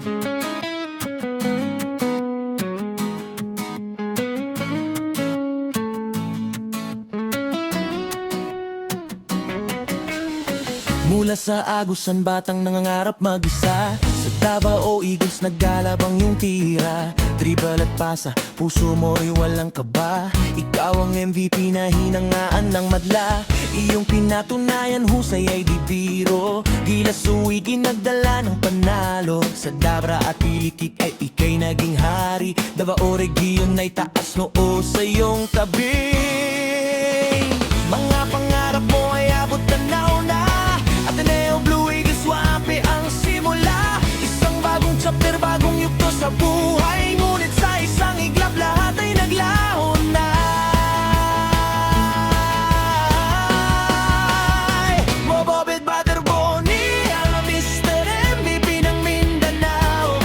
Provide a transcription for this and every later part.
Mula sa Agusan, batang nangangarap mag-isa. Sa Davao Eagles naggalabang yung tira. Dribble at pasa, puso mo'y walang kaba. Ikaw ang MVP na hinangaan ng madla. Iyong pinatunayan, husay ay di biro. Gilas uwigin nagdala ng panalo. Sa Dabra at Ilikik ay ikay naging hari. Davao Region ay taas noo sa iyong tabi. Mga pangarap mo ay abot tanaw na. Ateneo Blue Eagles, Wape ang simula. Isang bagong chapter, bagong yugto sa buhay. Ngunit sa isang iglap, lahat ay naglaho na. Mobobet Batter Boni, ang Mr. MVP ng Mindanao.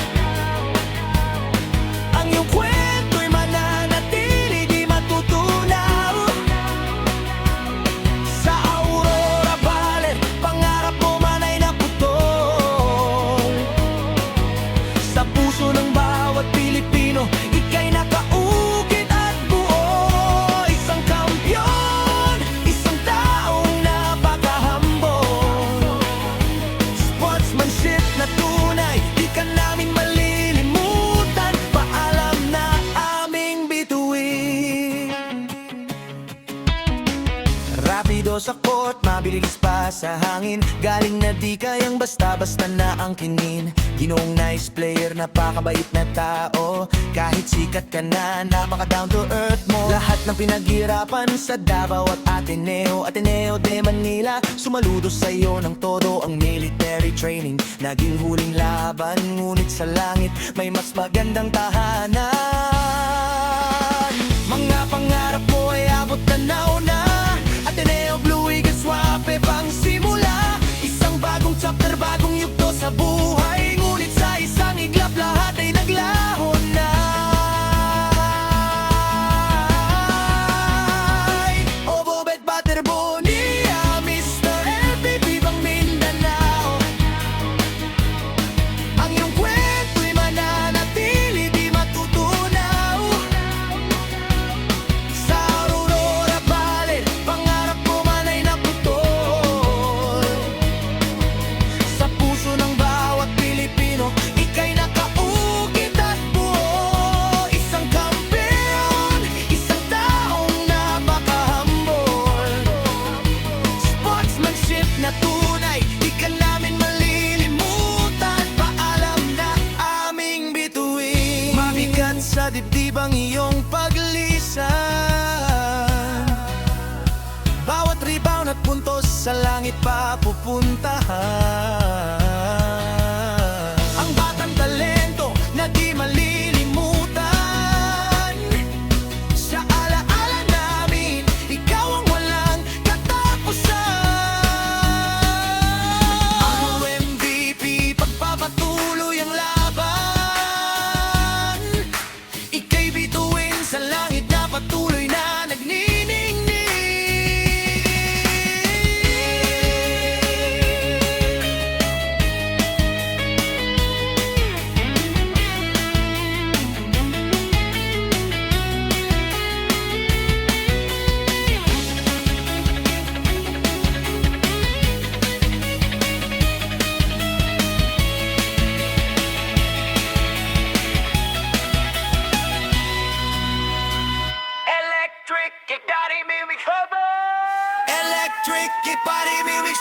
Ang iyong kwento'y mananatili, di matutunaw. Sa Aurora Valley, pangarap mo man ay naputol. Sa puso ng bawat Pilipino, ika'y nakaukit at buo. Isang kampyon, isang taong napakahambol. Sportsmanship na tunay, di ka namin malilimutan. Paalam na aming bituin. Rapido sa court, mabilis pa sa hangin. Galing na di kayang basta-basta na angkinin. Ginoong nice player, napakabait na tao. Kahit sikat ka na, napaka down to earth mo. Lahat ng pinaghirapan sa Davao at Ateneo, Ateneo de Manila, sumaludo sa iyo ng todo ang military training. Naging huling laban, ngunit sa langit may mas magandang tahanan. Mga pangarap mo ay abot tanaw na. Ateneo Blue Eagles, Wape pang simula. Isang bagong chapter, bagong yugto sa buhay. Ngunit sa isang iglap, lahat ay naglaho na. Mobobet Batter Boni, ang Mr. MVP bang Mindanao. Ang iyong kwento'y mananatili, di matutunaw. Sa Aurora Valley, pangarap mo man ay naputol. Sa puso ng bawat Pilipino, ika'y nakaukit at buo. Isang kampeon, isang taong napakahambol. Sportsmanship na tunay, di ka namin malilimutan. Paalam na aming bituin. Mabigat sa dibdib ang iyong paglisan. Bawat rebound at puntos sa langit papupuntahan. Ang batang talento na di malilimutan. Sa alaala namin, ikaw ang walang katapusan. Ang MVP, pagpapatuloy ang laban. Ika'y bituin sa langit na patuloy na nagniningning. Electric, kick body music, Electric, kick body music,